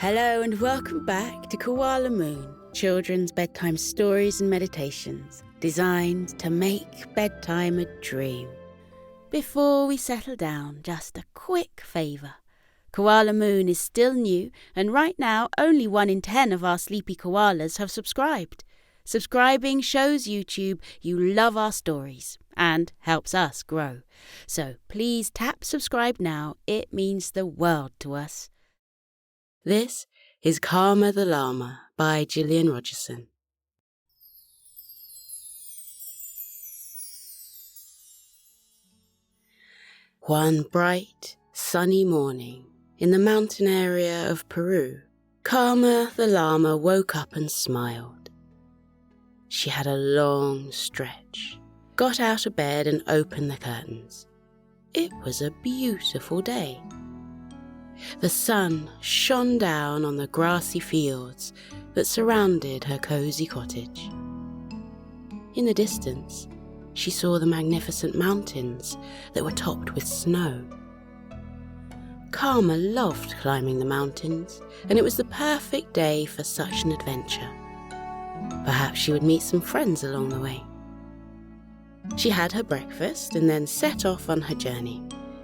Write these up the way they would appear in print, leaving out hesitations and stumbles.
Hello and welcome back to Koala Moon, children's bedtime stories and meditations designed to make bedtime a dream. Before we settle down, just a quick favour. Koala Moon is still new, and right now only 1 in 10 of our sleepy koalas have subscribed. Subscribing shows YouTube you love our stories and helps us grow. So please tap subscribe now, it means the world to us. This is Karma the Llama by Gillian Rogerson. One bright, sunny morning in the mountain area of Peru, Karma the Llama woke up and smiled. She had a long stretch, got out of bed and opened the curtains. It was a beautiful day. The sun shone down on the grassy fields that surrounded her cosy cottage. In the distance, she saw the magnificent mountains that were topped with snow. Karma loved climbing the mountains, and it was the perfect day for such an adventure. Perhaps she would meet some friends along the way. She had her breakfast and then set off on her journey.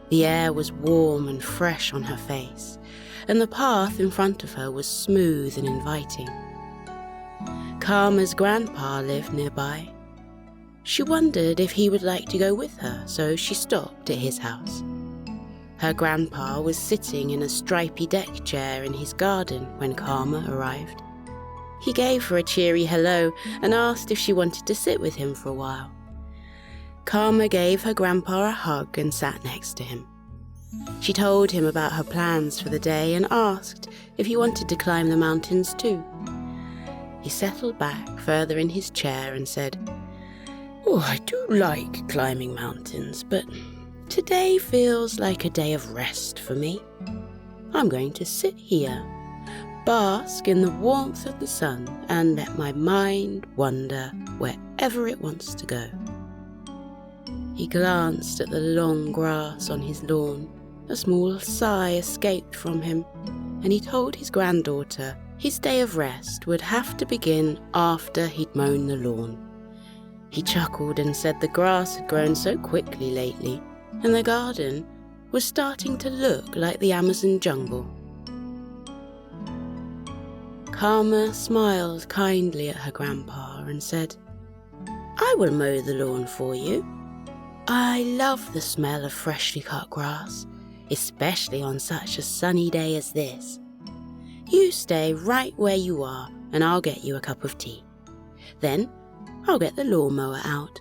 The air was warm and fresh on her face, and the path in front of her was smooth and inviting. Karma's grandpa lived nearby. She wondered if he would like to go with her, so she stopped at his house. Her grandpa was sitting in a stripy deck chair in his garden when Karma arrived. He gave her a cheery hello and asked if she wanted to sit with him for a while. Karma gave her grandpa a hug and sat next to him. She told him about her plans for the day and asked if he wanted to climb the mountains too. He settled back further in his chair and said, "Oh, I do like climbing mountains, but today feels like a day of rest for me. I'm going to sit here, bask in the warmth of the sun and let my mind wander wherever it wants to go." He glanced at the long grass on his lawn. A small sigh escaped from him, and he told his granddaughter his day of rest would have to begin after he'd mown the lawn. He chuckled and said the grass had grown so quickly lately, and the garden was starting to look like the Amazon jungle. Karma smiled kindly at her grandpa and said, "I will mow the lawn for you. I love the smell of freshly cut grass, especially on such a sunny day as this. You stay right where you are and I'll get you a cup of tea. Then I'll get the lawnmower out."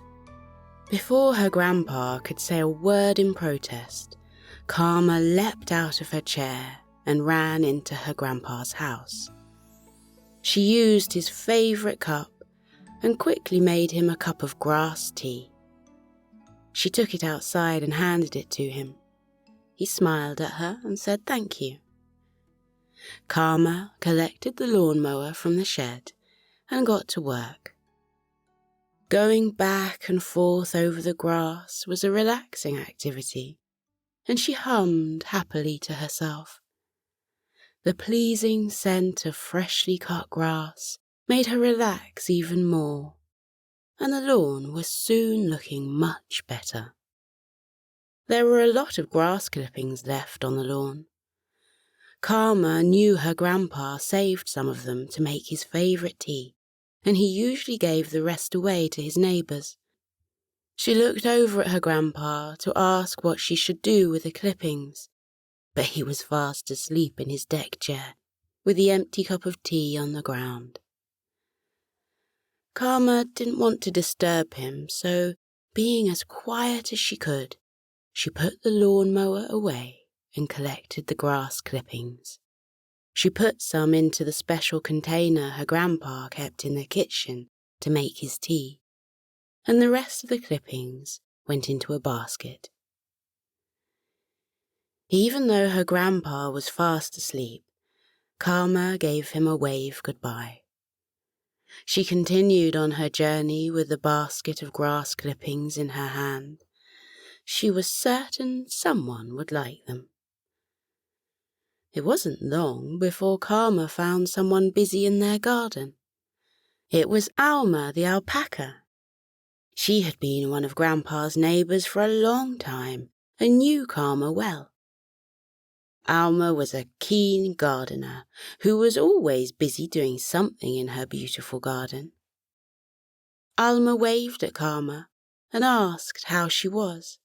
Before her grandpa could say a word in protest, Karma leapt out of her chair and ran into her grandpa's house. She used his favourite cup and quickly made him a cup of grass tea. She took it outside and handed it to him. He smiled at her and said thank you. Karma collected the lawnmower from the shed and got to work. Going back and forth over the grass was a relaxing activity, and she hummed happily to herself. The pleasing scent of freshly cut grass made her relax even more, and the lawn was soon looking much better. There were a lot of grass clippings left on the lawn. Karma knew her grandpa saved some of them to make his favourite tea, and he usually gave the rest away to his neighbours. She looked over at her grandpa to ask what she should do with the clippings, but he was fast asleep in his deck chair with the empty cup of tea on the ground. Karma didn't want to disturb him, so, being as quiet as she could, she put the lawnmower away and collected the grass clippings. She put some into the special container her grandpa kept in the kitchen to make his tea, and the rest of the clippings went into a basket. Even though her grandpa was fast asleep, Karma gave him a wave goodbye. She continued on her journey with the basket of grass clippings in her hand. She was certain someone would like them. It wasn't long before Karma found someone busy in their garden. It was Alma the alpaca. She had been one of Grandpa's neighbours for a long time and knew Karma well. Alma was a keen gardener who was always busy doing something in her beautiful garden. Alma waved at Karma and asked how she was.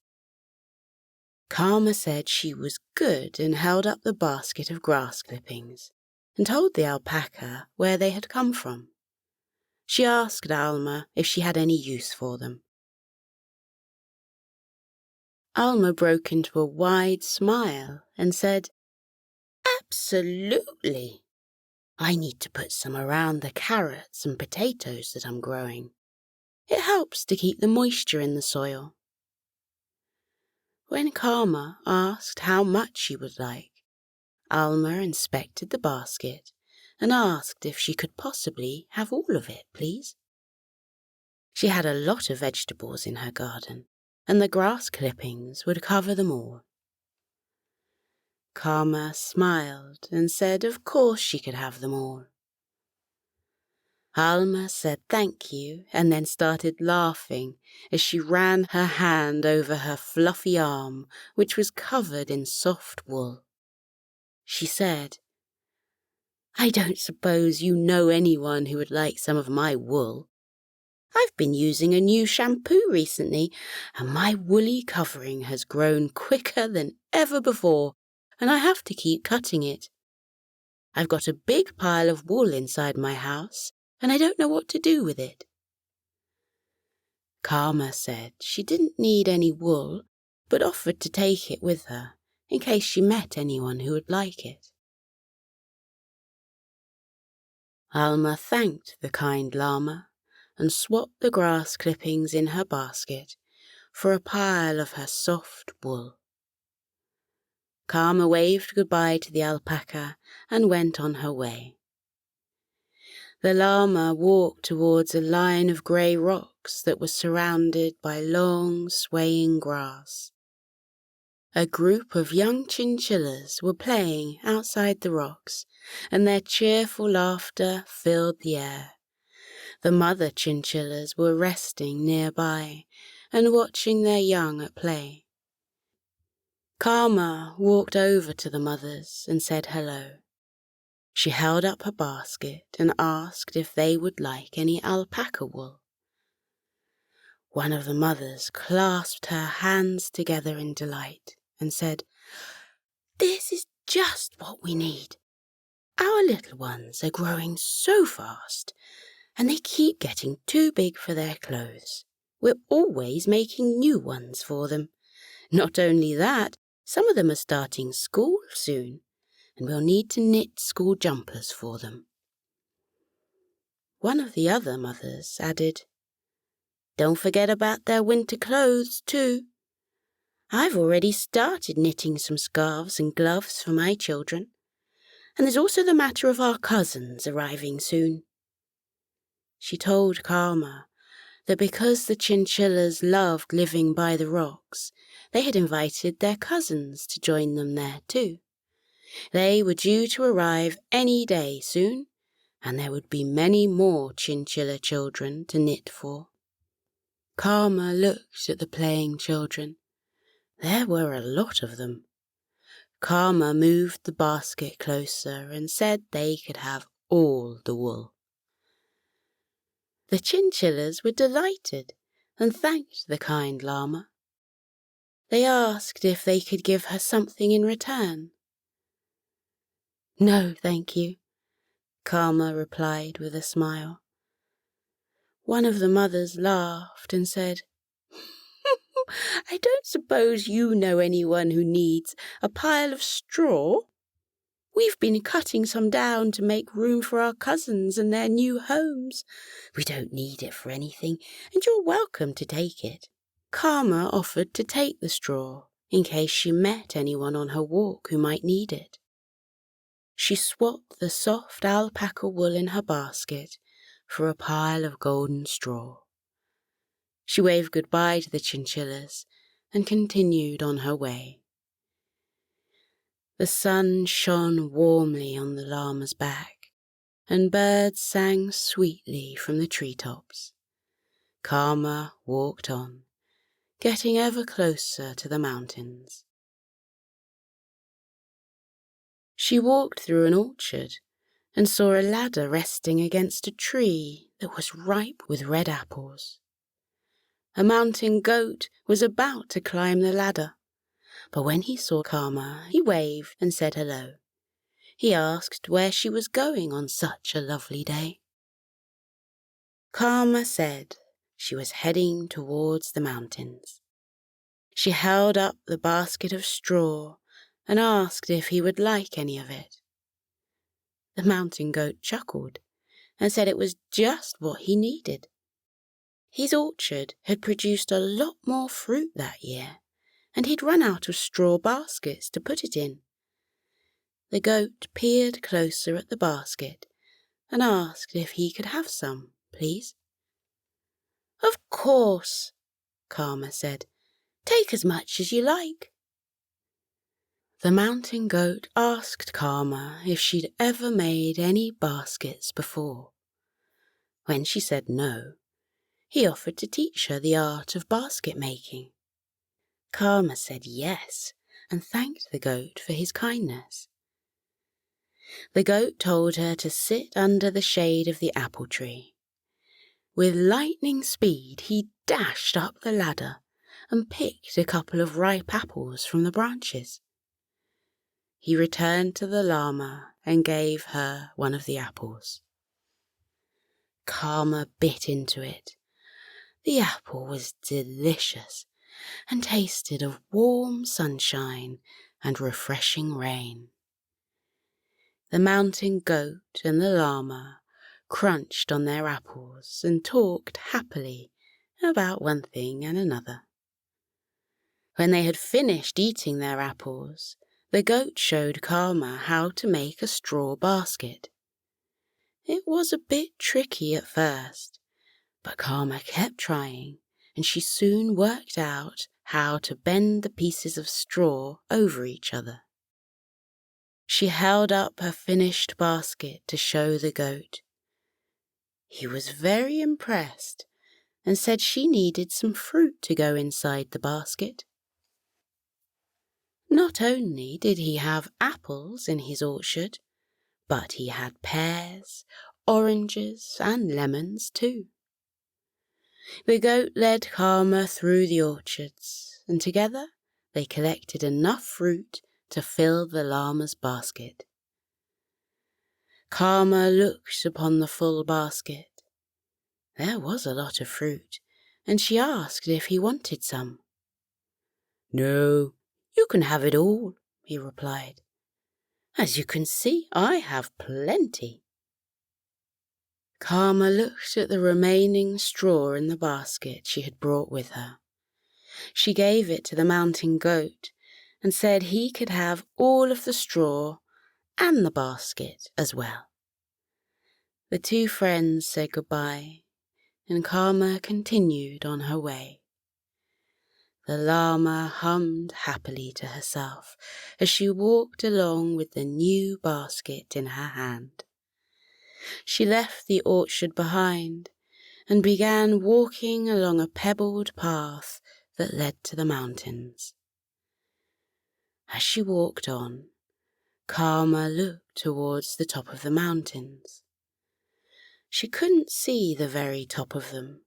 Karma said she was good and held up the basket of grass clippings and told the alpaca where they had come from. She asked Alma if she had any use for them. Alma broke into a wide smile and said, "Absolutely. I need to put some around the carrots and potatoes that I'm growing. It helps to keep the moisture in the soil." When Karma asked how much she would like, Alma inspected the basket and asked if she could possibly have all of it, please. She had a lot of vegetables in her garden, and the grass clippings would cover them all. Karma smiled and said of course she could have them all. Alma said thank you and then started laughing as she ran her hand over her fluffy arm, which was covered in soft wool. She said, "I don't suppose you know anyone who would like some of my wool. I've been using a new shampoo recently, and my woolly covering has grown quicker than ever before, and I have to keep cutting it. I've got a big pile of wool inside my house, and I don't know what to do with it." Karma said she didn't need any wool, but offered to take it with her in case she met anyone who would like it. Alma thanked the kind llama and swapped the grass clippings in her basket for a pile of her soft wool. Karma waved goodbye to the alpaca and went on her way. The llama walked towards a line of grey rocks that was surrounded by long, swaying grass. A group of young chinchillas were playing outside the rocks, and their cheerful laughter filled the air. The mother chinchillas were resting nearby and watching their young at play. Karma walked over to the mothers and said hello. She held up her basket and asked if they would like any alpaca wool. One of the mothers clasped her hands together in delight and said, "This is just what we need. Our little ones are growing so fast, and they keep getting too big for their clothes. We're always making new ones for them. Not only that, some of them are starting school soon, and we'll need to knit school jumpers for them." One of the other mothers added, "Don't forget about their winter clothes, too. I've already started knitting some scarves and gloves for my children. And there's also the matter of our cousins arriving soon." She told Karma that because the chinchillas loved living by the rocks, they had invited their cousins to join them there too. They were due to arrive any day soon, and there would be many more chinchilla children to knit for. Karma looked at the playing children. There were a lot of them. Karma moved the basket closer and said they could have all the wool. The chinchillas were delighted and thanked the kind llama. They asked if they could give her something in return. "No, thank you," Karma replied with a smile. One of the mothers laughed and said, "I don't suppose you know anyone who needs a pile of straw? We've been cutting some down to make room for our cousins and their new homes. We don't need it for anything, and you're welcome to take it." Karma offered to take the straw in case she met anyone on her walk who might need it. She swapped the soft alpaca wool in her basket for a pile of golden straw. She waved goodbye to the chinchillas and continued on her way. The sun shone warmly on the llama's back, and birds sang sweetly from the treetops. Karma walked on, getting ever closer to the mountains. She walked through an orchard and saw a ladder resting against a tree that was ripe with red apples. A mountain goat was about to climb the ladder, but when he saw Karma, he waved and said hello. He asked where she was going on such a lovely day. Karma said she was heading towards the mountains. She held up the basket of straw and asked if he would like any of it. The mountain goat chuckled and said it was just what he needed. His orchard had produced a lot more fruit that year, and he'd run out of straw baskets to put it in. The goat peered closer at the basket and asked if he could have some, please. Of course, Karma said. Take as much as you like. The mountain goat asked Karma if she'd ever made any baskets before. When she said no, he offered to teach her the art of basket making. Karma said yes and thanked the goat for his kindness. The goat told her to sit under the shade of the apple tree. With lightning speed, he dashed up the ladder and picked a couple of ripe apples from the branches. He returned to the llama and gave her one of the apples. Karma bit into it. The apple was delicious and tasted of warm sunshine and refreshing rain. The mountain goat and the llama crunched on their apples and talked happily about one thing and another. When they had finished eating their apples, the goat showed Karma how to make a straw basket. It was a bit tricky at first, but Karma kept trying, and she soon worked out how to bend the pieces of straw over each other. She held up her finished basket to show the goat. He was very impressed and said she needed some fruit to go inside the basket. Not only did he have apples in his orchard, but he had pears, oranges, and lemons too. The goat led Karma through the orchards, and together they collected enough fruit to fill the llama's basket. Karma looked upon the full basket. There was a lot of fruit, and she asked if he wanted some. No, you can have it all, he replied. As you can see, I have plenty. Karma looked at the remaining straw in the basket she had brought with her. She gave it to the mountain goat and said he could have all of the straw and the basket as well. The two friends said goodbye, and Karma continued on her way. The llama hummed happily to herself as she walked along with the new basket in her hand. She left the orchard behind and began walking along a pebbled path that led to the mountains. As she walked on, Karma looked towards the top of the mountains. She couldn't see the very top of them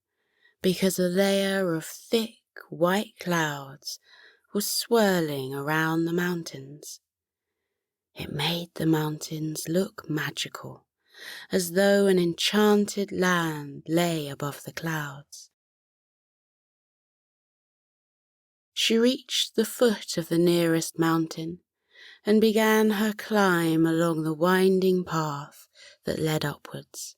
because a layer of thick white clouds was swirling around the mountains. It made the mountains look magical, as though an enchanted land lay above the clouds. She reached the foot of the nearest mountain and began her climb along the winding path that led upwards.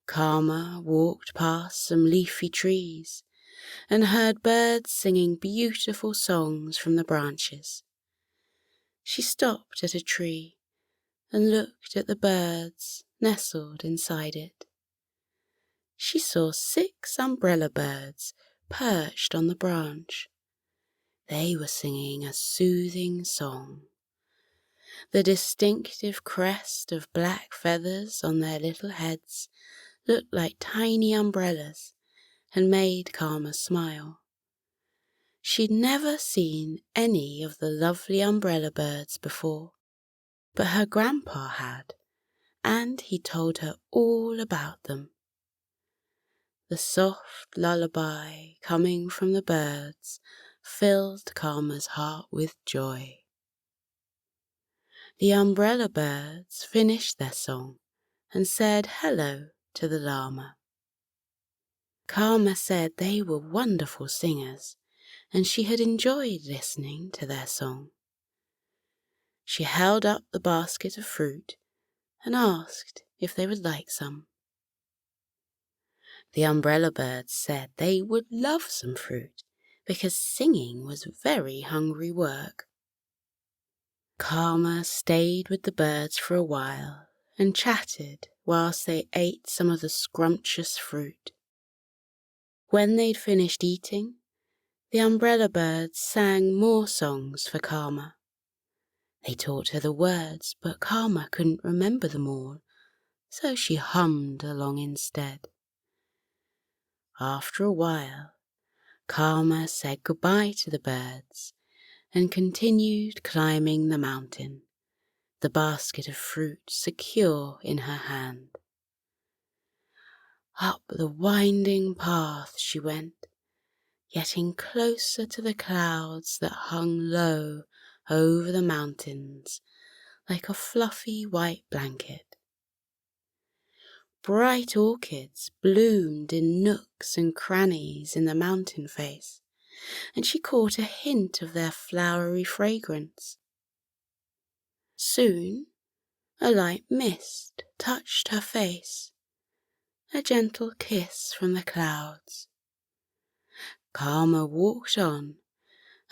Karma walked past some leafy trees and heard birds singing beautiful songs from the branches. She stopped at a tree and looked at the birds nestled inside it. She saw 6 umbrella birds perched on the branch. They were singing a soothing song. The distinctive crest of black feathers on their little heads looked like tiny umbrellas and made Karma smile. She'd never seen any of the lovely umbrella birds before, but her grandpa had, and he told her all about them. The soft lullaby coming from the birds filled Karma's heart with joy. The umbrella birds finished their song and said hello to the llama. Karma said they were wonderful singers, and she had enjoyed listening to their song. She held up the basket of fruit and asked if they would like some. The umbrella birds said they would love some fruit because singing was very hungry work. Karma stayed with the birds for a while and chatted whilst they ate some of the scrumptious fruit. When they'd finished eating, the umbrella birds sang more songs for Karma. They taught her the words, but Karma couldn't remember them all, so she hummed along instead. After a while, Karma said goodbye to the birds and continued climbing the mountain, the basket of fruit secure in her hand. Up the winding path she went, getting closer to the clouds that hung low over the mountains like a fluffy white blanket. Bright orchids bloomed in nooks and crannies in the mountain face, and she caught a hint of their flowery fragrance. Soon a light mist touched her face, a gentle kiss from the clouds. Karma walked on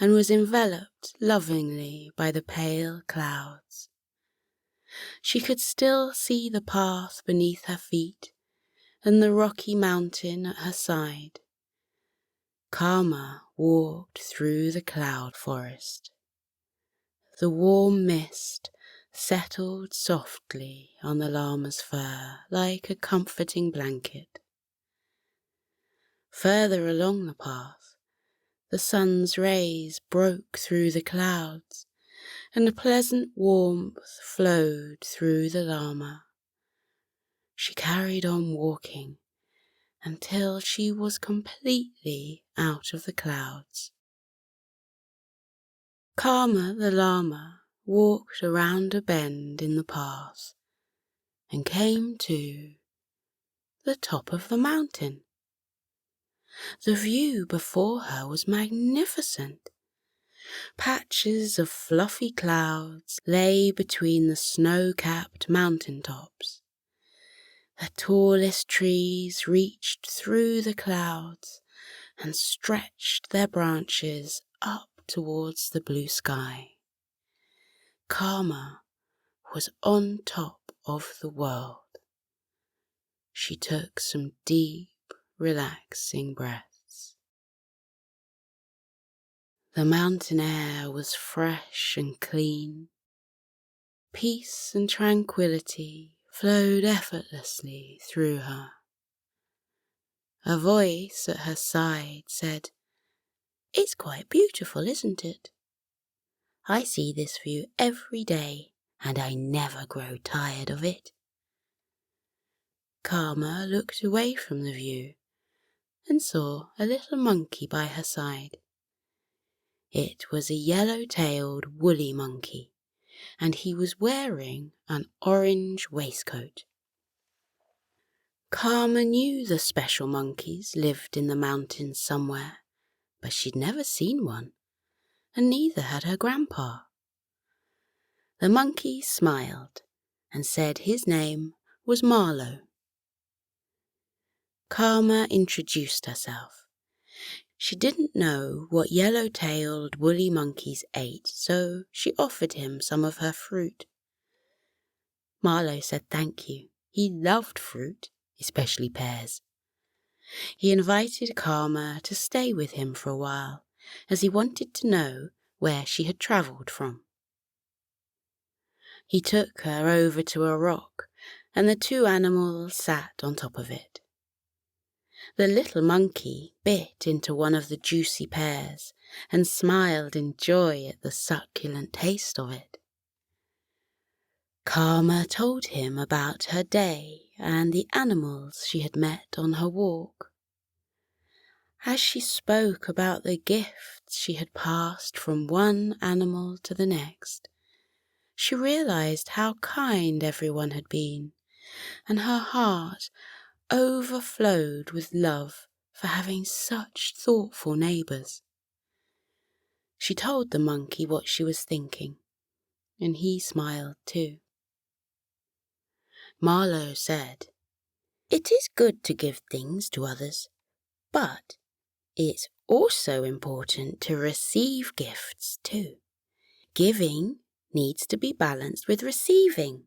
and was enveloped lovingly by the pale clouds. She could still see the path beneath her feet and the rocky mountain at her side. Karma walked through the cloud forest. The warm mist settled softly on the llama's fur like a comforting blanket. Further along the path, the sun's rays broke through the clouds, and a pleasant warmth flowed through the llama. She carried on walking until she was completely out of the clouds. Karma the llama walked around a bend in the path and came to the top of the mountain. The view before her was magnificent. Patches of fluffy clouds lay between the snow-capped mountain tops. The tallest trees reached through the clouds and stretched their branches up towards the blue sky. Karma was on top of the world. She took some deep, relaxing breaths. The mountain air was fresh and clean. Peace and tranquility flowed effortlessly through her. A voice at her side said, "It's quite beautiful, isn't it? I see this view every day, and I never grow tired of it." Karma looked away from the view and saw a little monkey by her side. It was a yellow-tailed woolly monkey, and he was wearing an orange waistcoat. Karma knew the special monkeys lived in the mountains somewhere, but she'd never seen one, and neither had her grandpa. The monkey smiled and said his name was Marlowe. Karma introduced herself. She didn't know what yellow-tailed woolly monkeys ate, so she offered him some of her fruit. Marlowe said thank you. He loved fruit, especially pears. He invited Karma to stay with him for a while as he wanted to know where she had travelled from. He took her over to a rock, and the two animals sat on top of it. The little monkey bit into one of the juicy pears and smiled in joy at the succulent taste of it. Karma told him about her day and the animals she had met on her walk. As she spoke about the gifts she had passed from one animal to the next, she realized how kind everyone had been, and her heart overflowed with love for having such thoughtful neighbours. She told the monkey what she was thinking, and he smiled too. Marlowe said, "It is good to give things to others, but it's also important to receive gifts too. Giving needs to be balanced with receiving.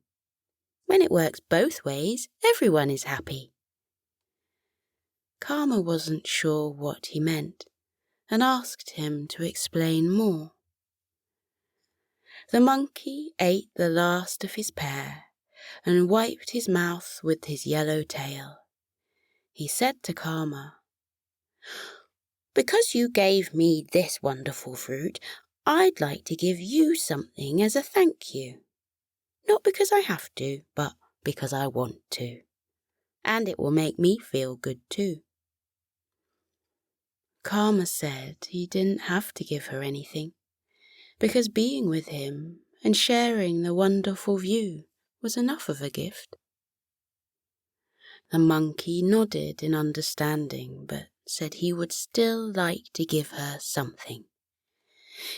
When it works both ways, everyone is happy." Karma wasn't sure what he meant and asked him to explain more. The monkey ate the last of his pear and wiped his mouth with his yellow tail. He said to Karma, "Because you gave me this wonderful fruit, I'd like to give you something as a thank you. Not because I have to, but because I want to. And it will make me feel good too." Karma said he didn't have to give her anything, because being with him and sharing the wonderful view was enough of a gift. The monkey nodded in understanding, but said he would still like to give her something.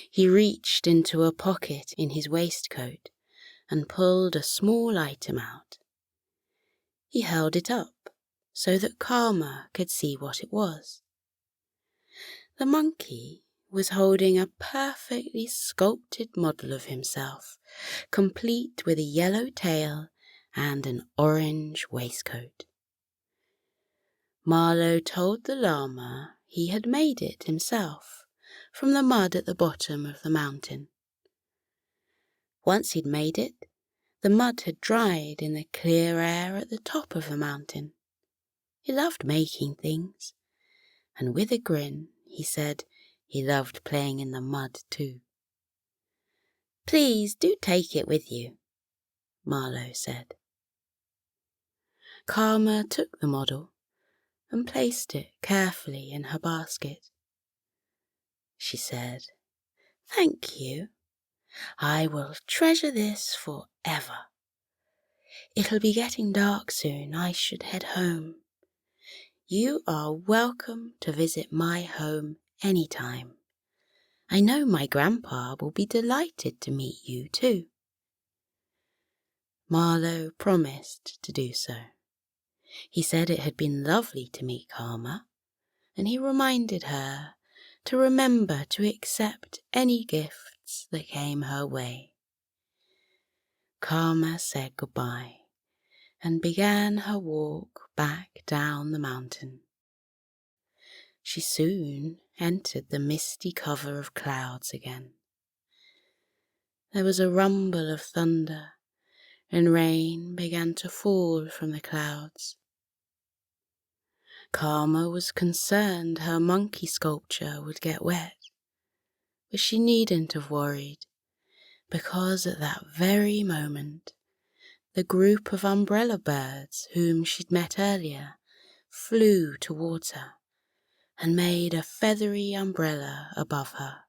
He reached into a pocket in his waistcoat and pulled a small item out. He held it up so that Karma could see what it was. The monkey was holding a perfectly sculpted model of himself, complete with a yellow tail and an orange waistcoat. Marlowe told the llama he had made it himself from the mud at the bottom of the mountain. Once he'd made it, the mud had dried in the clear air at the top of the mountain. He loved making things, and with a grin he said he loved playing in the mud too. "Please do take it with you," Marlowe said. Karma took the model and placed it carefully in her basket. She said, "Thank you. I will treasure this forever. It'll be getting dark soon. I should head home. You are welcome to visit my home anytime. I know my grandpa will be delighted to meet you too." Marlowe promised to do so. He said it had been lovely to meet Karma, and he reminded her to remember to accept any gifts that came her way. Karma said goodbye and began her walk back down the mountain. She soon entered the misty cover of clouds again. There was a rumble of thunder, and rain began to fall from the clouds. Karma was concerned her monkey sculpture would get wet, but she needn't have worried, because at that very moment the group of umbrella birds whom she'd met earlier flew towards her and made a feathery umbrella above her.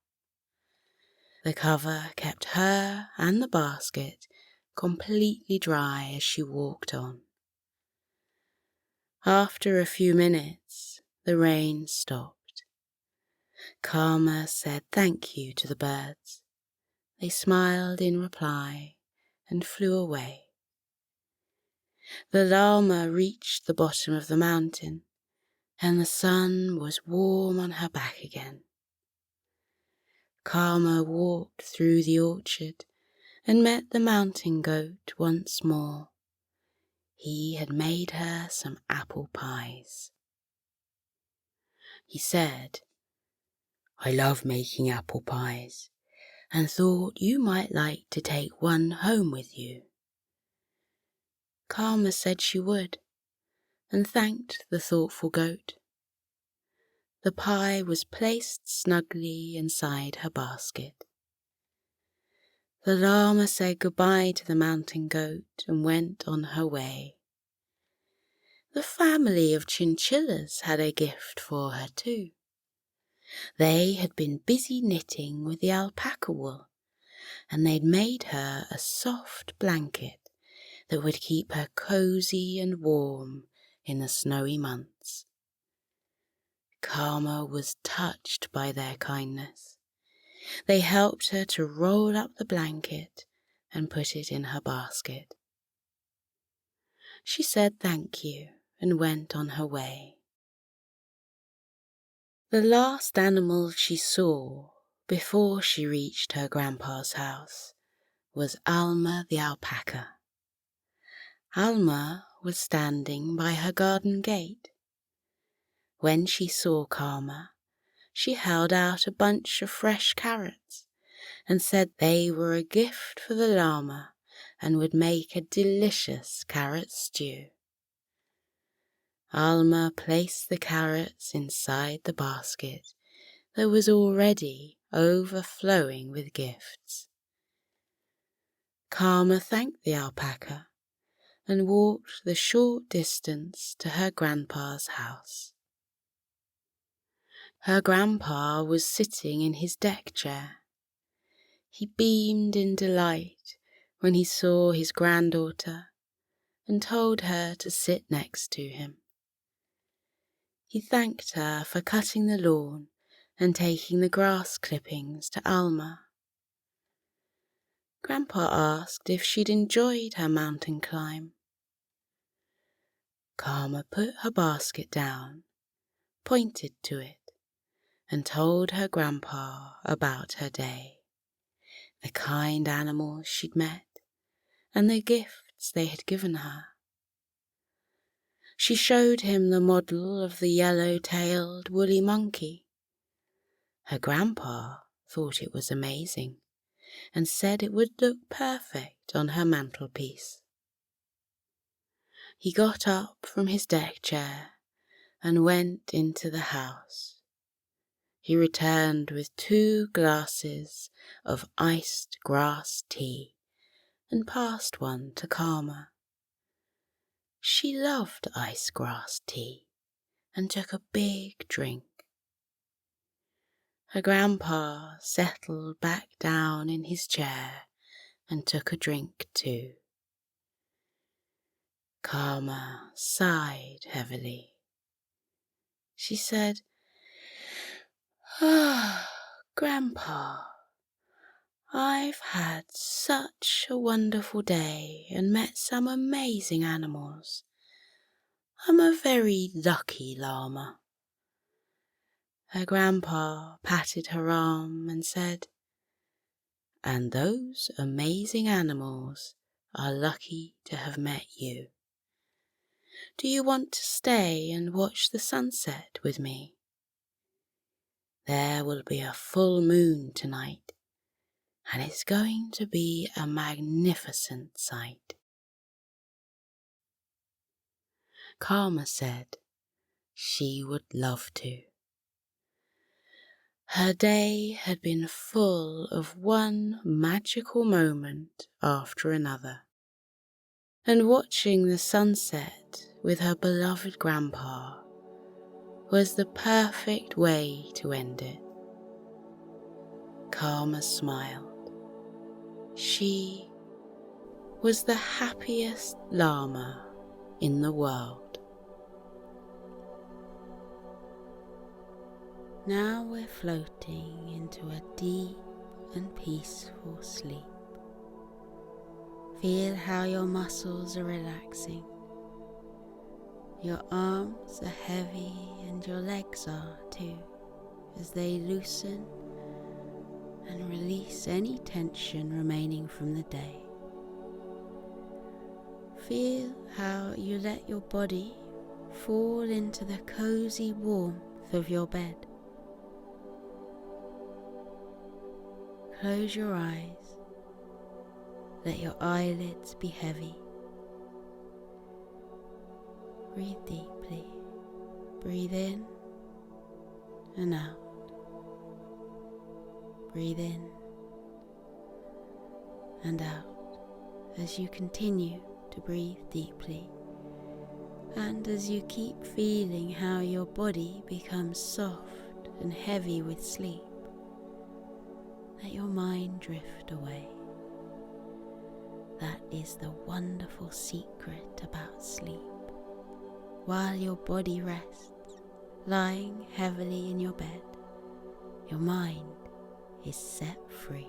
The cover kept her and the basket completely dry as she walked on. After a few minutes, the rain stopped. Karma said thank you to the birds. They smiled in reply and flew away. The llama reached the bottom of the mountain, and the sun was warm on her back again. Karma walked through the orchard and met the mountain goat once more. He had made her some apple pies. He said, I love making apple pies, and thought you might like to take one home with you." Karma said she would, and thanked the thoughtful goat. The pie was placed snugly inside her basket. The llama said goodbye to the mountain goat and went on her way. The family of chinchillas had a gift for her too. They had been busy knitting with the alpaca wool, and they'd made her a soft blanket that would keep her cozy and warm in the snowy months. Karma was touched by their kindness. They helped her to roll up the blanket and put it in her basket. She said thank you and went on her way. The last animal she saw before she reached her grandpa's house was Alma the alpaca. Alma was standing by her garden gate. When she saw Karma, she held out a bunch of fresh carrots and said they were a gift for the llama and would make a delicious carrot stew. Alma placed the carrots inside the basket that was already overflowing with gifts. Karma thanked the alpaca and walked the short distance to her grandpa's house. Her grandpa was sitting in his deck chair. He beamed in delight when he saw his granddaughter and told her to sit next to him. He thanked her for cutting the lawn and taking the grass clippings to Alma. Grandpa asked if she'd enjoyed her mountain climb. Karma put her basket down, pointed to it, and told her grandpa about her day, the kind animals she'd met, and the gifts they had given her. She showed him the model of the yellow-tailed woolly monkey. Her grandpa thought it was amazing and said it would look perfect on her mantelpiece. He got up from his deck chair and went into the house. He returned with 2 glasses of iced grass tea and passed one to Karma. She loved iced grass tea and took a big drink. Her grandpa settled back down in his chair and took a drink too. Karma sighed heavily. She said, "Ah, Grandpa, I've had such a wonderful day and met some amazing animals. I'm a very lucky llama." Her grandpa patted her arm and said, "And those amazing animals are lucky to have met you. Do you want to stay and watch the sunset with me? There will be a full moon tonight, and it's going to be a magnificent sight." Karma said she would love to. Her day had been full of one magical moment after another, and watching the sunset with her beloved grandpa was the perfect way to end it. Karma smiled. She was the happiest llama in the world. Now we're floating into a deep and peaceful sleep. Feel how your muscles are relaxing. Your arms are heavy and your legs are too, as they loosen and release any tension remaining from the day. Feel how you let your body fall into the cozy warmth of your bed. close your eyes. Let your eyelids be heavy. Breathe deeply. Breathe in and out. Breathe in and out as you continue to breathe deeply, and as you keep feeling how your body becomes soft and heavy with sleep. Let your mind drift away. That is the wonderful secret about sleep. While your body rests, lying heavily in your bed, your mind is set free,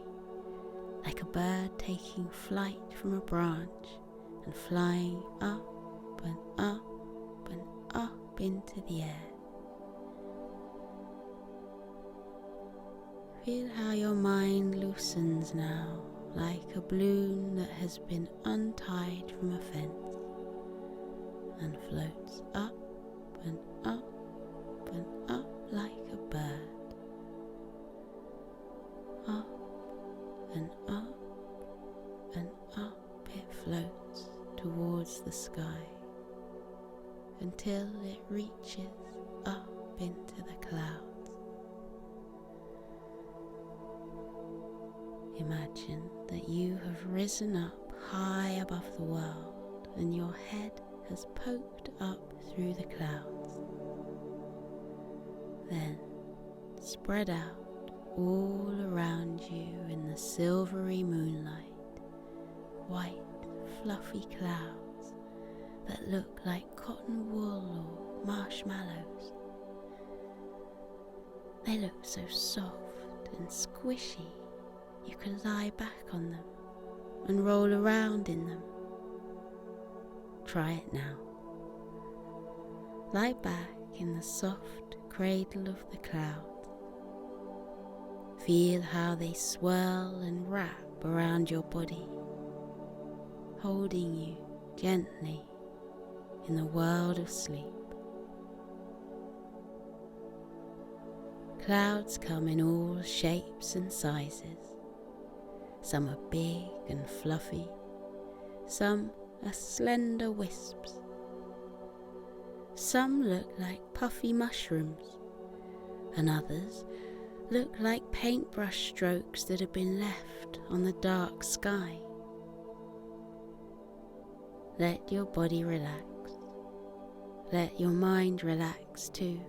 like a bird taking flight from a branch and flying up and up and up into the air. Feel how your mind loosens now, like a balloon that has been untied from a fence, and floats up and up and up like a bird. Up and up and up it floats towards the sky until it reaches up into the clouds. Imagine that you have risen up high above the world and your head has poked up through the clouds. Then spread out all around you in the silvery moonlight, white fluffy clouds that look like cotton wool or marshmallows. They look so soft and squishy. You can lie back on them and roll around in them. Try it now. Lie back in the soft cradle of the clouds. Feel how they swirl and wrap around your body, holding you gently in the world of sleep. Clouds come in all shapes and sizes. Some are big and fluffy, some are slender wisps. Some look like puffy mushrooms, and others look like paintbrush strokes that have been left on the dark sky. Let your body relax. Let your mind relax too.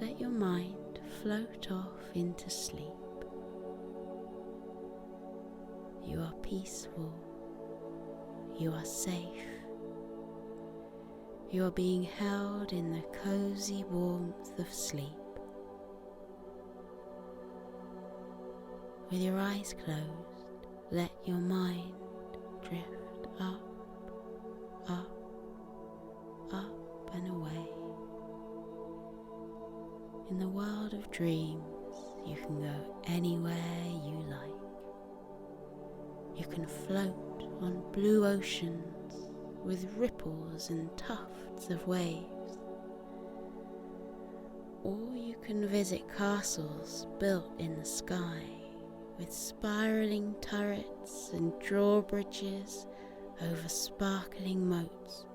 Let your mind float off into sleep. You are peaceful. You are safe. You are being held in the cozy warmth of sleep. With your eyes closed, let your mind drift up, up, up and away. In the world of dreams, you can go anywhere you like. You can float on blue oceans with ripples and tufts of waves. Or you can visit castles built in the sky with spiraling turrets and drawbridges over sparkling moats.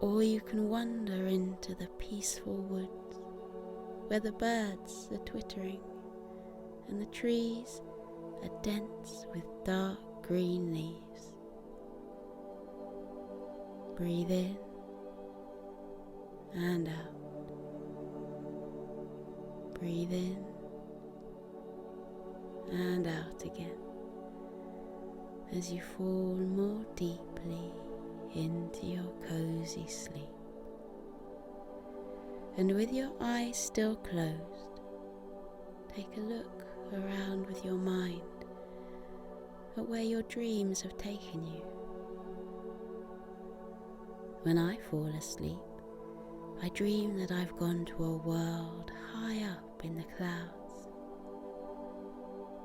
Or you can wander into the peaceful woods where the birds are twittering and the trees are dense with dark green leaves. Breathe in and out. Breathe in and out again as you fall more deeply into your cozy sleep. And with your eyes still closed, take a look around with your mind at where your dreams have taken you. When I fall asleep, I dream that I've gone to a world high up in the clouds.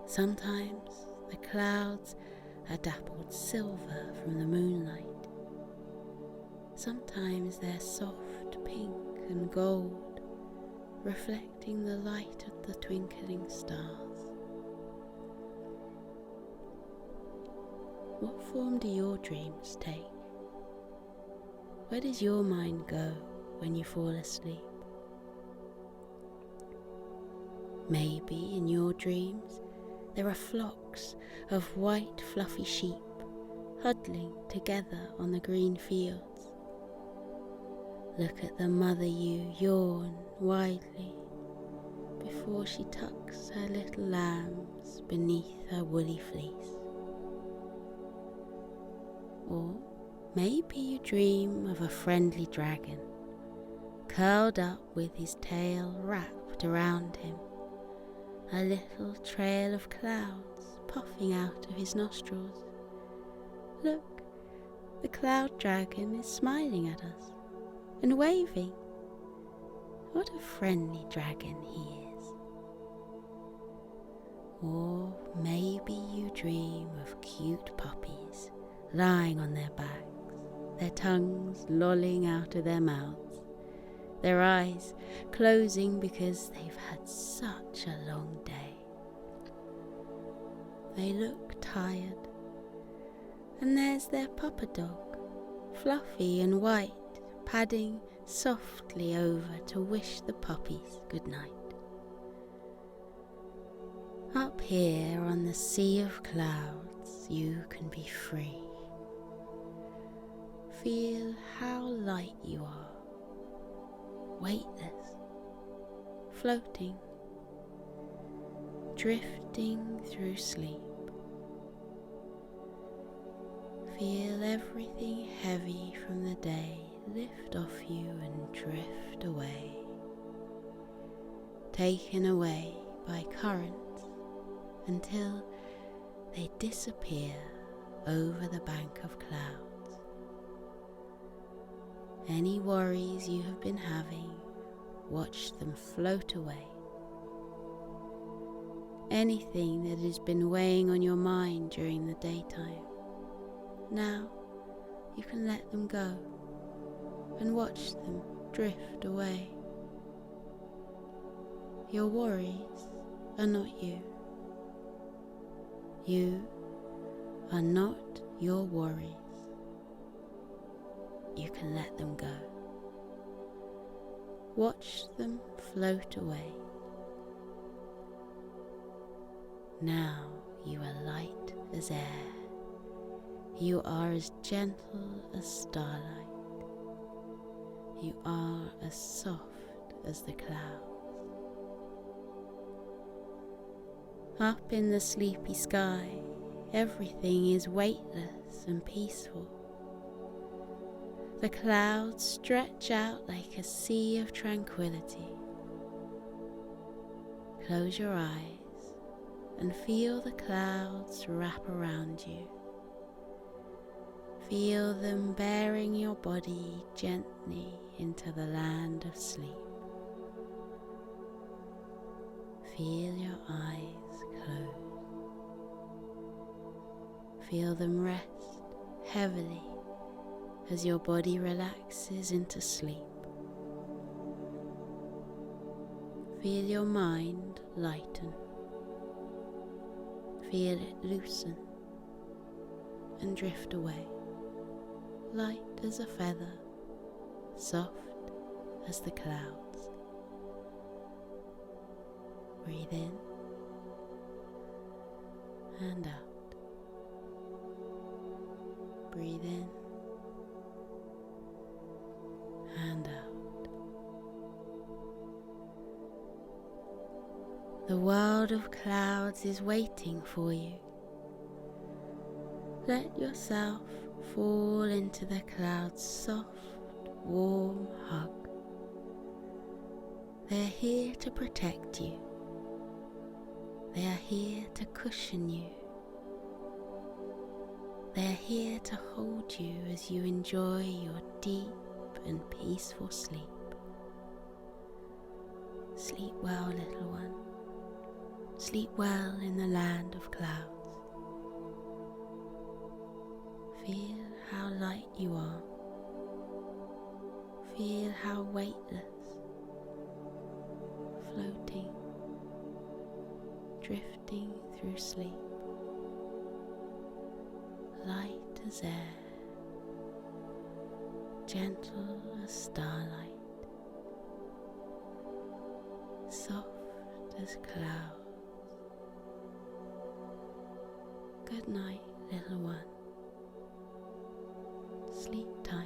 Sometimes the clouds are dappled silver from the moonlight. Sometimes they're soft pink and gold, reflecting the light of the twinkling stars. What form do your dreams take? Where does your mind go when you fall asleep? Maybe in your dreams there are flocks of white fluffy sheep huddling together on the green fields. Look at the mother ewe yawn widely before she tucks her little lambs beneath her woolly fleece. Or maybe you dream of a friendly dragon, curled up with his tail wrapped around him, a little trail of clouds puffing out of his nostrils. Look, the cloud dragon is smiling at us and waving. What a friendly dragon he is. Or maybe you dream of cute puppies lying on their backs, their tongues lolling out of their mouths, their eyes closing because they've had such a long day. They look tired, and there's their papa dog, fluffy and white, padding softly over to wish the puppies good night. Up here on the sea of clouds, you can be free. Feel how light you are, weightless, floating, drifting through sleep. Feel everything heavy from the day lift off you and drift away, taken away by currents until they disappear over the bank of clouds. Any worries you have been having, watch them float away. Anything that has been weighing on your mind during the daytime, now you can let them go and watch them drift away. Your worries are not you. You are not your worries. You can let them go. Watch them float away. Now you are light as air. You are as gentle as starlight. You are as soft as the clouds. Up in the sleepy sky, everything is weightless and peaceful. The clouds stretch out like a sea of tranquility. Close your eyes and feel the clouds wrap around you. Feel them bearing your body gently into the land of sleep. Feel your eyes close. Feel them rest heavily as your body relaxes into sleep. Feel your mind lighten. Feel it loosen and drift away, light as a feather, soft as the clouds. Breathe in and out. Breathe in and out. The world of clouds is waiting for you. Let yourself fall into the clouds' soft, warm hug. They are here to protect you. They are here to cushion you. They are here to hold you as you enjoy your deep and peaceful sleep. Sleep well, little one. Sleep well in the land of clouds. Feel how light you are. Feel how weightless. true sleep, light as air, gentle as starlight, soft as clouds. Good night, little one. Sleep tight.